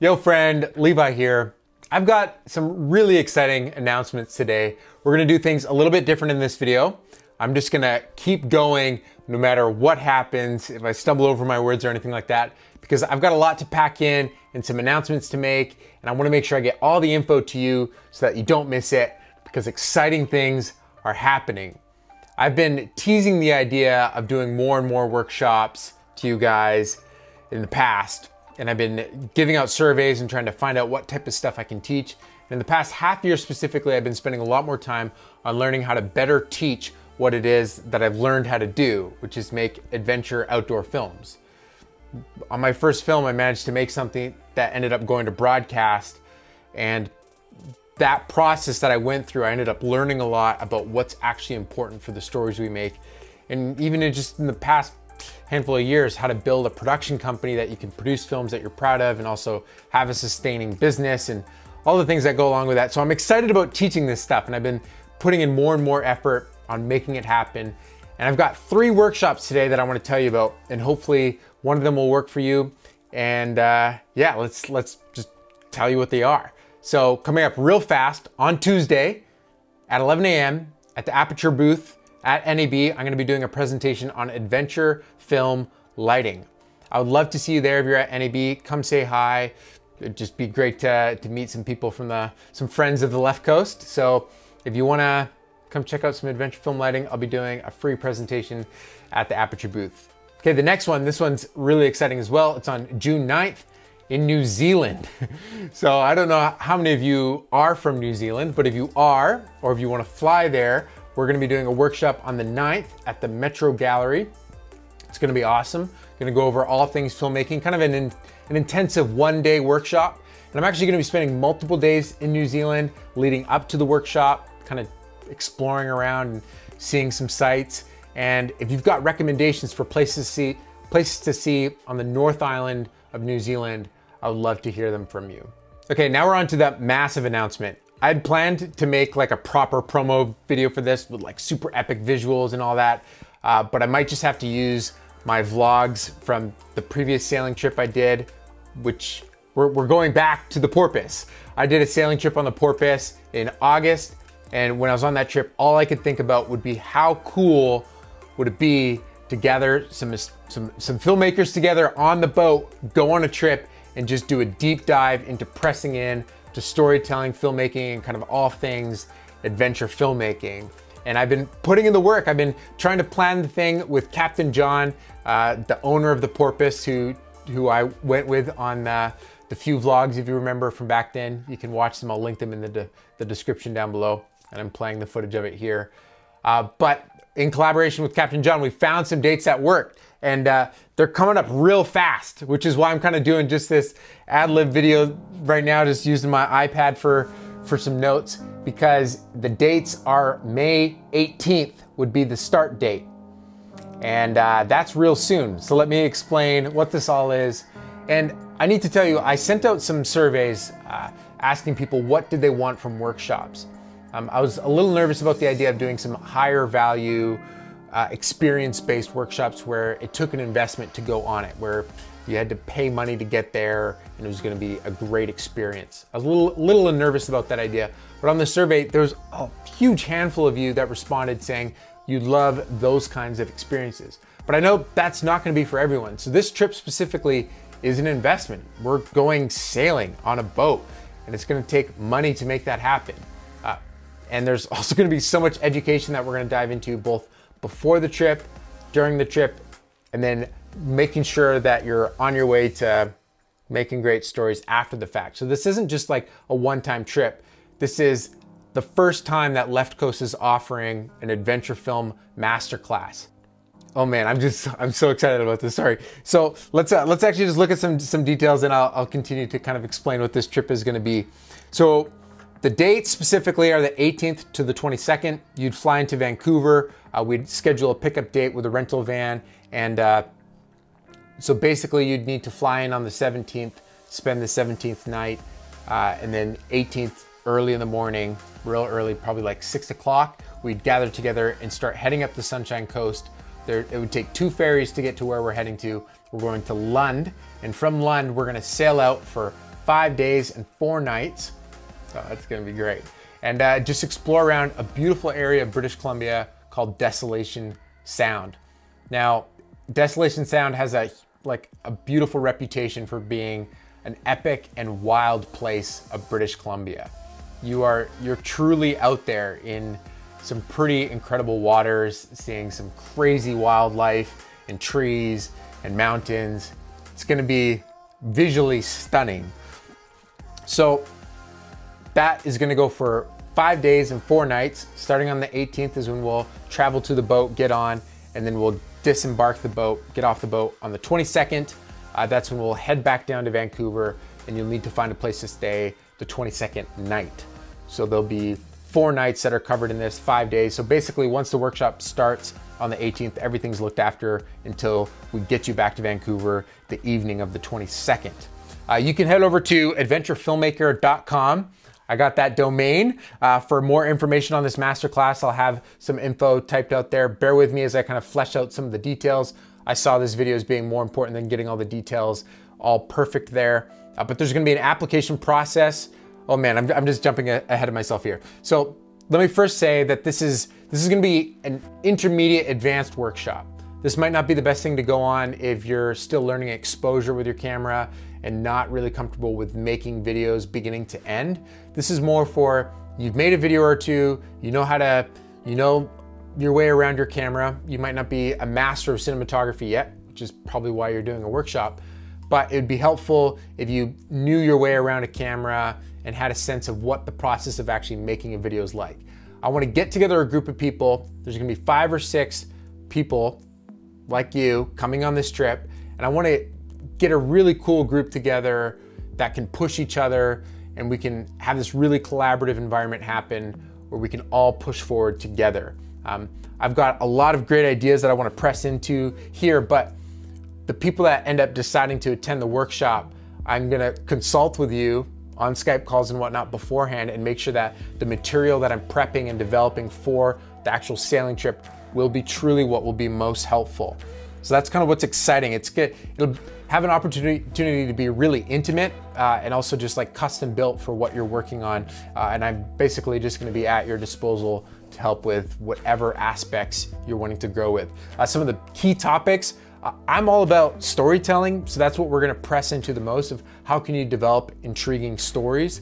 Yo friend, Levi here. I've got some really exciting announcements today. We're gonna do things a little bit different in this video. I'm just gonna keep going no matter what happens, if I stumble over my words or anything like that, because I've got a lot to pack in and some announcements to make, and I wanna make sure I get all the info to you so that you don't miss it, because exciting things are happening. I've been teasing the idea of doing more and more workshops to you guys in the past, and I've been giving out surveys and trying to find out what type of stuff I can teach. And in the past half year specifically, I've been spending a lot more time on learning how to better teach what it is that I've learned how to do, which is make adventure outdoor films. On my first film, I managed to make something that ended up going to broadcast, and that process that I went through, I ended up learning a lot about what's actually important for the stories we make. And even in the past handful of years, how to build a production company that you can produce films that you're proud of and also have a sustaining business and all the things that go along with that. So I'm excited about teaching this stuff, and I've been putting in more and more effort on making it happen. And I've got 3 workshops today that I want to tell you about, and hopefully one of them will work for you. And yeah, let's just tell you what they are. So coming up real fast on Tuesday at 11 a.m. at the Aperture booth at NAB, I'm going to be doing a presentation on adventure film lighting. I would love to see you there. If you're at NAB, come say hi. It'd just be great to meet some people from some friends of the left coast. So if you want to come check out some adventure film lighting, I'll be doing a free presentation at the Aperture booth. Okay, the next one, this one's really exciting as well. It's on June 9th in New Zealand. So I don't know how many of you are from New Zealand, but if you are, or if you want to fly there, we're going to be doing a workshop on the 9th at the Metro Gallery. It's going to be awesome. Going to go over all things filmmaking, kind of an intensive 1-day workshop. And I'm actually going to be spending multiple days in New Zealand leading up to the workshop, kind of exploring around and seeing some sights. And if you've got recommendations for places to see on the North Island of New Zealand, I would love to hear them from you. Okay, now we're on to that massive announcement. I'd planned to make like a proper promo video for this with like super epic visuals and all that, but I might just have to use my vlogs from the previous sailing trip I did, which we're going back to the Porpoise. I did a sailing trip on the Porpoise in August, and when I was on that trip, all I could think about would be how cool would it be to gather some filmmakers together on the boat, go on a trip, and just do a deep dive into pressing in to storytelling, filmmaking, and kind of all things adventure filmmaking. And I've been putting in the work. I've been trying to plan the thing with Captain John, the owner of the Porpoise, who I went with on the few vlogs, if you remember from back then. You can watch them, I'll link them in the description down below, and I'm playing the footage of it here. But in collaboration with Captain John, we found some dates that worked, and they're coming up real fast, which is why I'm kind of doing just this ad-lib video right now, just using my iPad for some notes, because the dates are May 18th would be the start date. And that's real soon. So let me explain what this all is. And I need to tell you, I sent out some surveys asking people what did they want from workshops. I was a little nervous about the idea of doing some higher value, experience-based workshops where it took an investment to go on it, where you had to pay money to get there and it was going to be a great experience. I was a little nervous about that idea, but on the survey, there was a huge handful of you that responded saying you love those kinds of experiences. But I know that's not going to be for everyone. So this trip specifically is an investment. We're going sailing on a boat, and it's going to take money to make that happen. And there's also going to be so much education that we're going to dive into, both before the trip, during the trip, and then making sure that you're on your way to making great stories after the fact. So this isn't just like a one-time trip. This is the first time that Left Coast is offering an adventure film masterclass. Oh man, I'm so excited about this. Sorry. So let's actually just look at some details, and I'll continue to kind of explain what this trip is going to be. So the dates specifically are the 18th to the 22nd. You'd fly into Vancouver. We'd schedule a pickup date with a rental van. And so basically you'd need to fly in on the 17th, spend the 17th night, and then 18th early in the morning, real early, probably like 6 o'clock, we'd gather together and start heading up the Sunshine Coast. It would take 2 ferries to get to where we're heading to. We're going to Lund, and from Lund, we're gonna sail out for 5 days and 4 nights. So that's gonna be great. And just explore around a beautiful area of British Columbia called Desolation Sound. Now, Desolation Sound has a beautiful reputation for being an epic and wild place of British Columbia. You're truly out there in some pretty incredible waters, seeing some crazy wildlife and trees and mountains. It's gonna be visually stunning. So that is gonna go for 5 days and 4 nights. Starting on the 18th is when we'll travel to the boat, get on, and then we'll disembark the boat, get off the boat on the 22nd. That's when we'll head back down to Vancouver, and you'll need to find a place to stay the 22nd night. So there'll be 4 nights that are covered in this, 5 days. So basically once the workshop starts on the 18th, everything's looked after until we get you back to Vancouver the evening of the 22nd. You can head over to adventurefilmmaker.com. I got that domain. For more information on this masterclass, I'll have some info typed out there. Bear with me as I kind of flesh out some of the details. I saw this video as being more important than getting all the details all perfect there. But there's gonna be an application process. Oh man, I'm just jumping ahead of myself here. So let me first say that this is gonna be an intermediate advanced workshop. This might not be the best thing to go on if you're still learning exposure with your camera and not really comfortable with making videos beginning to end. This is more for, you've made a video or two, you know your way around your camera. You might not be a master of cinematography yet, which is probably why you're doing a workshop, but it'd be helpful if you knew your way around a camera and had a sense of what the process of actually making a video is like. I wanna get together a group of people. There's gonna be 5 or 6 people like you coming on this trip, and I wanna get a really cool group together that can push each other, and we can have this really collaborative environment happen where we can all push forward together. I've got a lot of great ideas that I wanna press into here, but the people that end up deciding to attend the workshop, I'm gonna consult with you on Skype calls and whatnot beforehand and make sure that the material that I'm prepping and developing for the actual sailing trip will be truly what will be most helpful. So that's kind of what's exciting. It's good. It'll have an opportunity to be really intimate and also just like custom built for what you're working on. And I'm basically just gonna be at your disposal to help with whatever aspects you're wanting to grow with. Some of the key topics, I'm all about storytelling, so that's what we're gonna press into the most of how can you develop intriguing stories.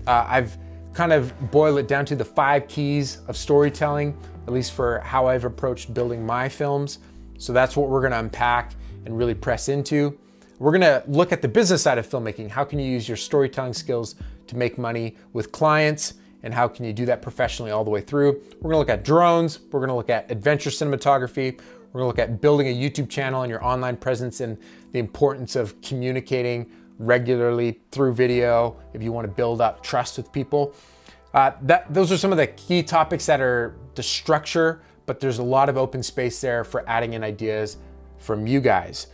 I've kind of boiled it down to the 5 keys of storytelling, at least for how I've approached building my films. So that's what we're gonna unpack and really press into. We're gonna look at the business side of filmmaking. How can you use your storytelling skills to make money with clients, and how can you do that professionally all the way through? We're gonna look at drones, we're gonna look at adventure cinematography, we're gonna look at building a YouTube channel and your online presence and the importance of communicating regularly through video if you wanna build up trust with people. Those are some of the key topics that are the structure, but there's a lot of open space there for adding in ideas from you guys.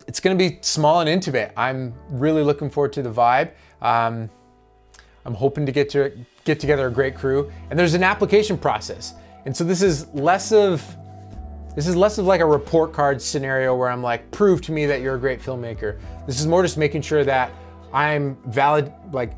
It's gonna be small and intimate. I'm really looking forward to the vibe. I'm hoping to get together a great crew, and there's an application process. And so this is less of like a report card scenario where I'm like, prove to me that you're a great filmmaker. This is more just making sure that I'm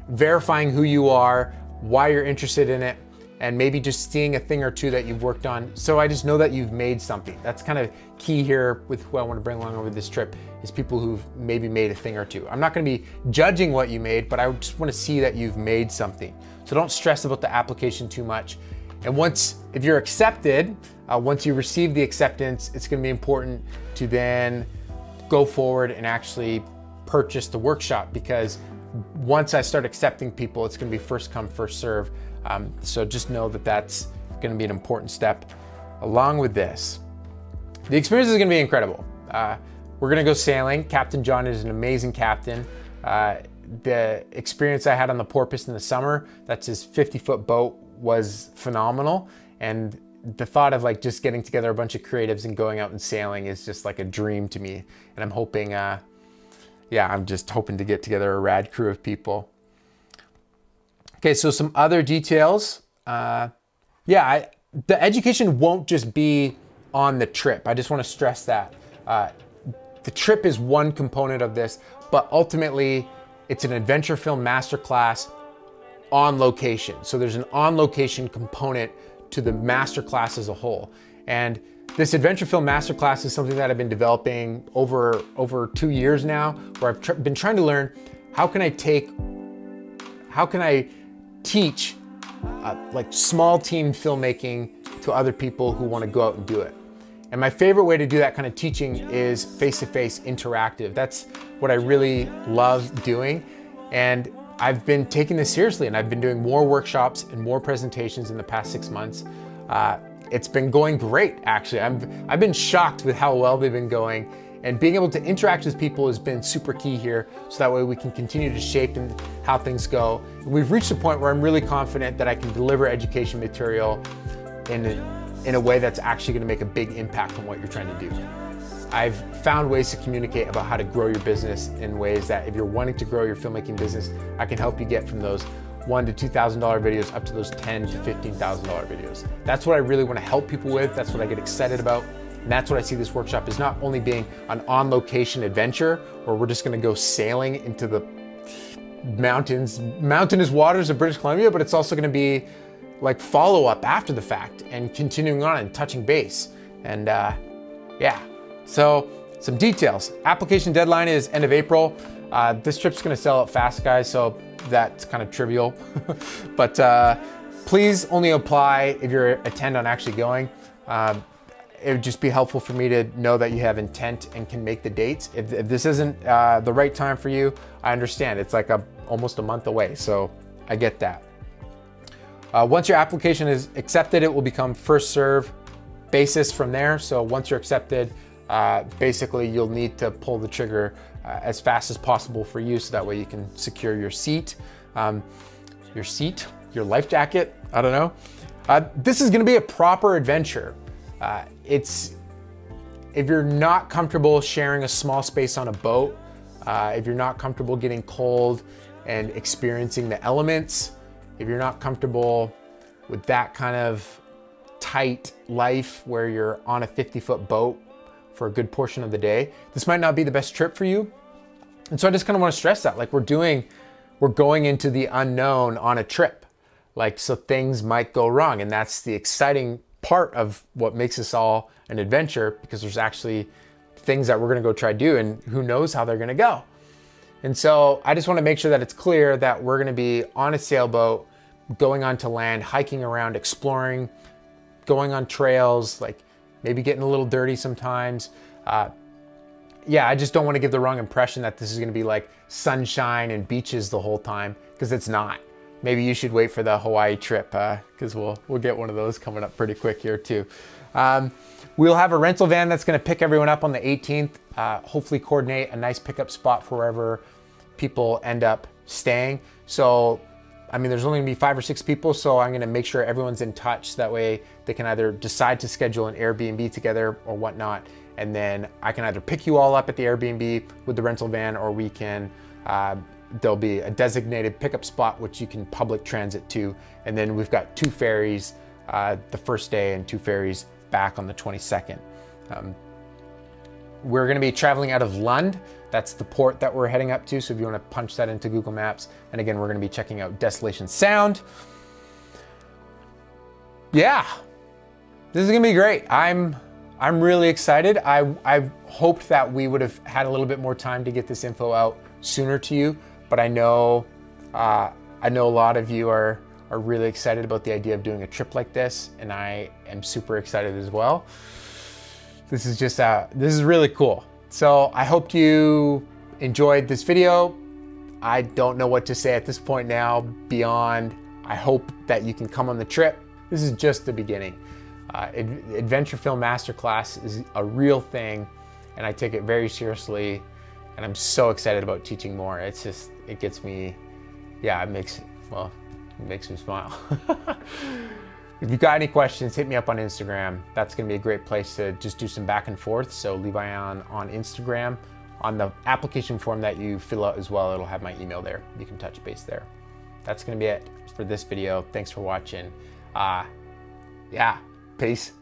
verifying who you are, why you're interested in it, and maybe just seeing a thing or two that you've worked on. So I just know that you've made something. That's kind of key here with who I want to bring along over this trip, is people who've maybe made a thing or two. I'm not going to be judging what you made, but I just want to see that you've made something. So don't stress about the application too much. And if you're accepted, once you receive the acceptance, it's gonna be important to then go forward and actually purchase the workshop, because once I start accepting people, it's gonna be first come, first serve. So just know that that's gonna be an important step along with this. The experience is gonna be incredible. We're gonna go sailing. Captain John is an amazing captain. The experience I had on the Porpoise in the summer, that's his 50-foot boat, was phenomenal. And the thought of like just getting together a bunch of creatives and going out and sailing is just like a dream to me. And I'm hoping, I'm just hoping to get together a rad crew of people. Okay, so some other details. The education won't just be on the trip. I just want to stress that. The trip is one component of this, but ultimately it's an adventure film masterclass on location. So there's an on location component to the masterclass as a whole. And this adventure film masterclass is something that I've been developing over 2 years now, where I've been trying to learn how can I teach like small team filmmaking to other people who want to go out and do it. And my favorite way to do that kind of teaching is face-to-face interactive. That's what I really love doing. And I've been taking this seriously, and I've been doing more workshops and more presentations in the past 6 months. It's been going great, actually. I've been shocked with how well they've been going, and being able to interact with people has been super key here, so that way we can continue to shape how things go. We've reached a point where I'm really confident that I can deliver education material in a way that's actually gonna make a big impact on what you're trying to do. I've found ways to communicate about how to grow your business in ways that if you're wanting to grow your filmmaking business, I can help you get from those $1,000 to $2,000 videos up to those $10,000 to $15,000 videos. That's what I really want to help people with. That's what I get excited about. And that's what I see this workshop is not only being an on-location adventure where we're just going to go sailing into the mountainous waters of British Columbia, but it's also going to be like follow-up after the fact and continuing on and touching base. And yeah, so some details. Application deadline is end of April. This trip's going to sell out fast, guys, so that's kind of trivial. But please only apply if you're intent on actually going. It would just be helpful for me to know that you have intent and can make the dates. If this isn't the right time for you, I understand. It's like almost a month away, so I get that. Once your application is accepted, it will become first serve basis from there. So once you're accepted, basically you'll need to pull the trigger as fast as possible for you, so that way you can secure your seat, your life jacket, I don't know. This is gonna be a proper adventure. If you're not comfortable sharing a small space on a boat, if you're not comfortable getting cold and experiencing the elements, if you're not comfortable with that kind of tight life where you're on a 50-foot boat for a good portion of the day, this might not be the best trip for you. And so I just kind of want to stress that, like we're going into the unknown on a trip. Like, so things might go wrong, and that's the exciting part of what makes this all an adventure, because there's actually things that we're going to go try to do, and who knows how they're going to go. And so I just want to make sure that it's clear that we're going to be on a sailboat, going onto land, hiking around, exploring, going on trails, like maybe getting a little dirty sometimes. Yeah, I just don't want to give the wrong impression that this is going to be like sunshine and beaches the whole time, because it's not. Maybe you should wait for the Hawaii trip, because we'll get one of those coming up pretty quick here too. We'll have a rental van that's going to pick everyone up on the 18th. Hopefully coordinate a nice pickup spot for wherever people end up staying. So, I mean, there's only gonna be 5 or 6 people, so I'm gonna make sure everyone's in touch. So that way they can either decide to schedule an Airbnb together or whatnot. And then I can either pick you all up at the Airbnb with the rental van, or we can, there'll be a designated pickup spot which you can public transit to. And then we've got 2 ferries the first day and 2 ferries back on the 22nd. We're gonna be traveling out of Lund. That's the port that we're heading up to. So if you wanna punch that into Google Maps. And again, we're gonna be checking out Desolation Sound. Yeah, this is gonna be great. I'm really excited. I hoped that we would have had a little bit more time to get this info out sooner to you, but I know a lot of you are really excited about the idea of doing a trip like this, and I am super excited as well. This is just, this is really cool. So I hope you enjoyed this video. I don't know what to say at this point now beyond, I hope that you can come on the trip. This is just the beginning. Adventure Film Masterclass is a real thing, and I take it very seriously, and I'm so excited about teaching more. It's just, it gets me, yeah, it makes me smile. If you got any questions, hit me up on Instagram. That's gonna be a great place to just do some back and forth. So Levi on Instagram. On the application form that you fill out as well, it'll have my email there. You can touch base there. That's gonna be it for this video. Thanks for watching. Yeah, peace.